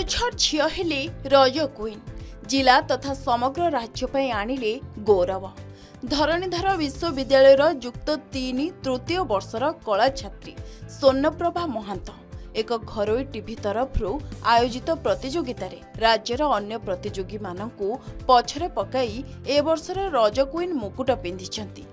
केन्दुझर झियो हेले रज क्वीन जिला तथा समग्र राज्य ପାଇଁ आनिले गौरव। धरणीधर विश्वविद्यालय युक्त 3 तृतीय वर्षर कला छात्री स्वर्णप्रभा महांत एक घरोई टीवी तरफ आयोजित प्रतियोगिता राज्यर अन्य प्रतियोगी मानकु पछरे पकाई ए वर्षर रज क्वीन मुकुट पिंधिछंती।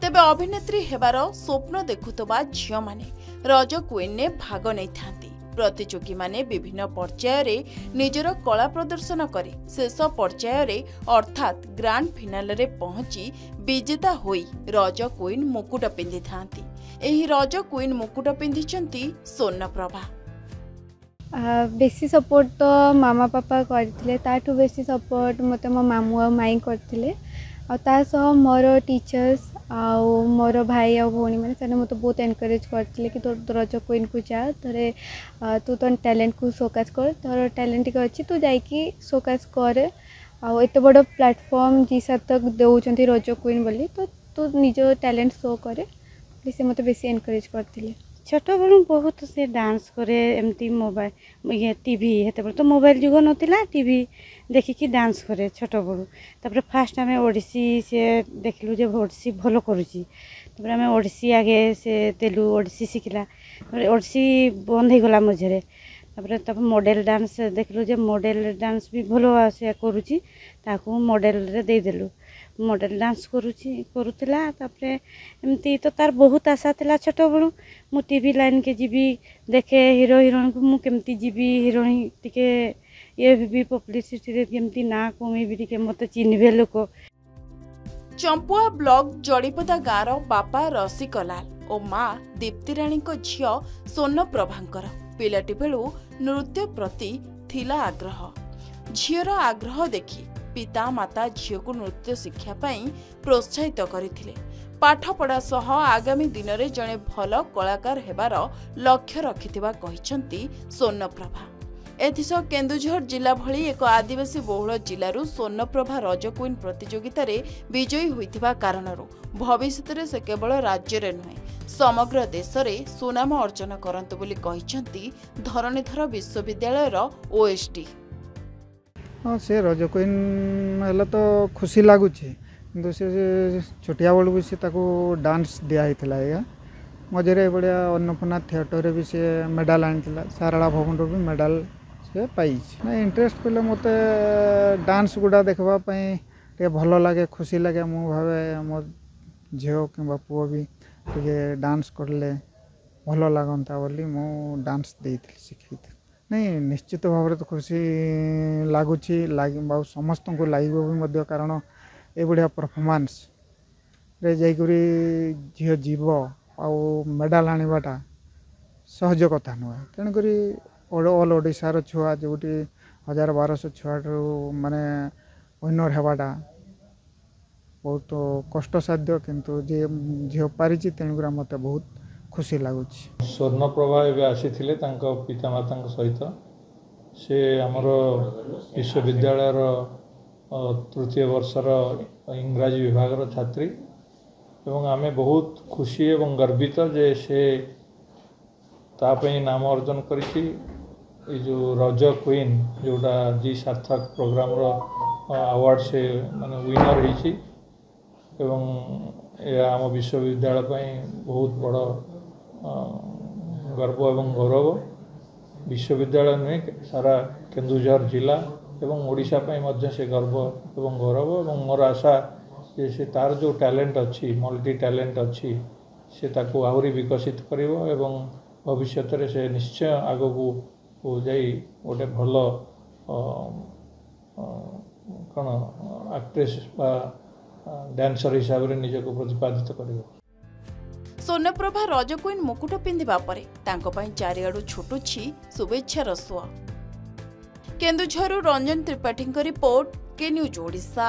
तेबे अभिनेत्री हेबार स्वप्न देखुतबा झियो माने रज क्वीन ने भाग नै थांती। प्रतियोगी माने विभिन्न पर्यायर निजर कला प्रदर्शन करे शेष पर्यायर अर्थात ग्रांड फिनाल रे पहुंची विजेता होई रज क्वीन मुकुट पिंधि थांती। एही रज क्वीन मुकुट पिंधिचंती स्वर्णप्रभा। बेसी सपोर्ट तो मामा पापा करथिले, ताठू बेसी सपोर्ट मते मो मामू आ माई करथिले आ ता सह मोर टीचर्स आ मोर भाई आ भौणी माने सने मते बहुत एनकरेज करथिले कि तो रज क्वीन को जा तोरे तू तो टैलेंट को शोकास कर, तोर टैलेंट के अछि तू जाई कि शोकास कर आ एते बड़ प्लेटफॉर्म जी तक देउचंती रज क्वीन बोली तो तू निजो टैलेंट शो करे से मते बेसी एनकरेज करथिले। छोट बड़ू बहुत से डांस करे एमती मोबाइल ये टीवी हेते तो मोबाइल जुग नथिला टीवी देखिकी डांस करे छोट बड़ू। तापर फास्ट आमे ओडिसी से देखलु जे ओडिसी भलो करूची, तापर आमे ओडिसी आगे से तेलु ओडिसी सिखला ओडिसी बंद हे गला मझरे। तापर मॉडल डांस देखलु जे मॉडल डांस भी भलो से करूची ताकू मॉडल रे दे देलु मॉडल डांस करूला। तापर एमती तो तार बहुत आशा थिला छोट बड़ू मु टीवी लाइन के जीवी देखे हीरो हिरोइन को मु केमती जीवी हिरोइन टिके ये भी पब्लिसिटी रे केमती ना कमी भी टिके मते चिन्हबे लोक। चंपुआ ब्लॉक जड़ीपदा गाँव बापा रसिकलाल और माँ दीप्ति राणी को झियो स्वर्णप्रभांकर पिलाटी बेलू नृत्य प्रति थिला आग्रह। झियर आग्रह देखि पिता माता झियो को नृत्य शिक्षा पाई प्रोत्साहित करथिले। पाठपढ़ा सह आगामी दिन में जड़े भल कलाकार हेबार लक्ष्य रखिथिबा कहिसंती स्वर्णप्रभा। एथिसह केन्दुझर जिला भली एक आदिवासी बहुल जिलू स्वर्णप्रभा रज क्वीन प्रतियोगिता रे विजयी होइथिबा कारणरू भविष्य में से केवल राज्य रे नुहे समग्र देश में सुनाम अर्जन करंतु बोली कहिसंती धरणीधर विश्वविद्यालय ओएसडी। हाँ से रज क्वीन है तो खुशी लगुच कि से छोटिया बेलू भी डांस दिखाई है मझे बढ़िया अन्नपूर्णा थिएटर भी से मेडल आनी सारला भवन भी मेडल से पाई ना इंटरेस्ट पहले मत डांस गुड़ा देखापी भल लगे खुशी लगे मु भावे मो झील कि पुओ भी टे डांस करले भल लगता बोली मु डांस दे शिखी नहीं निश्चित भाव तो खुशी लगुच समस्त को लगे कारण ये बढ़िया परफॉर्मेंस रे जाइकरी झील जीव आउ मेडल आनवाटा सहज कथा नुह तेणुक ऑल ओडिशार छुआ जो 1000-1200 छुआ माने विनर हेबाटा बहुत कष्टसाध्य किंतु जे झील पारी तेणुक मत बहुत खुशी लगुच। स्वर्णप्रभा एवं आसी पितामाता सहित से आमर विश्वविद्यालय तृतीय वर्षर इंग्राजी विभाग छात्री एवं आमे बहुत खुशी एवं गर्वित जे से तापई नाम अर्जन करिछि। जो रज क्वीन जोटा जी सार्थक प्रोग्राम अवार्ड से माने विनर होइछि एवं आम विश्वविद्यालय बहुत बड़ गर्व एवं गौरव। विश्वविद्यालय नुहे सारा केन्दुझर जिला एवं ओडिशा मध्य से गर्व एवं गौरव एवं मोर आशा से तार जो टैलेंट अच्छी मल्टी टैलेंट अच्छी से ताको आहुरी विकसित करिवो एवं भविष्य रे से निश्चय आगो को जाई गोटे भल कौन एक्ट्रेस बा डांसर हिसाब से निज को प्रतिपादित करिवो। स्वर्णप्रभा रज क्वीन मुकुट पिंधिबा परे तांको पई चारिआडू छुटुछि शुभेच्छार सुआ। केन्दुझरु रंजन त्रिपाठी रिपोर्ट के न्यूज ओडिशा।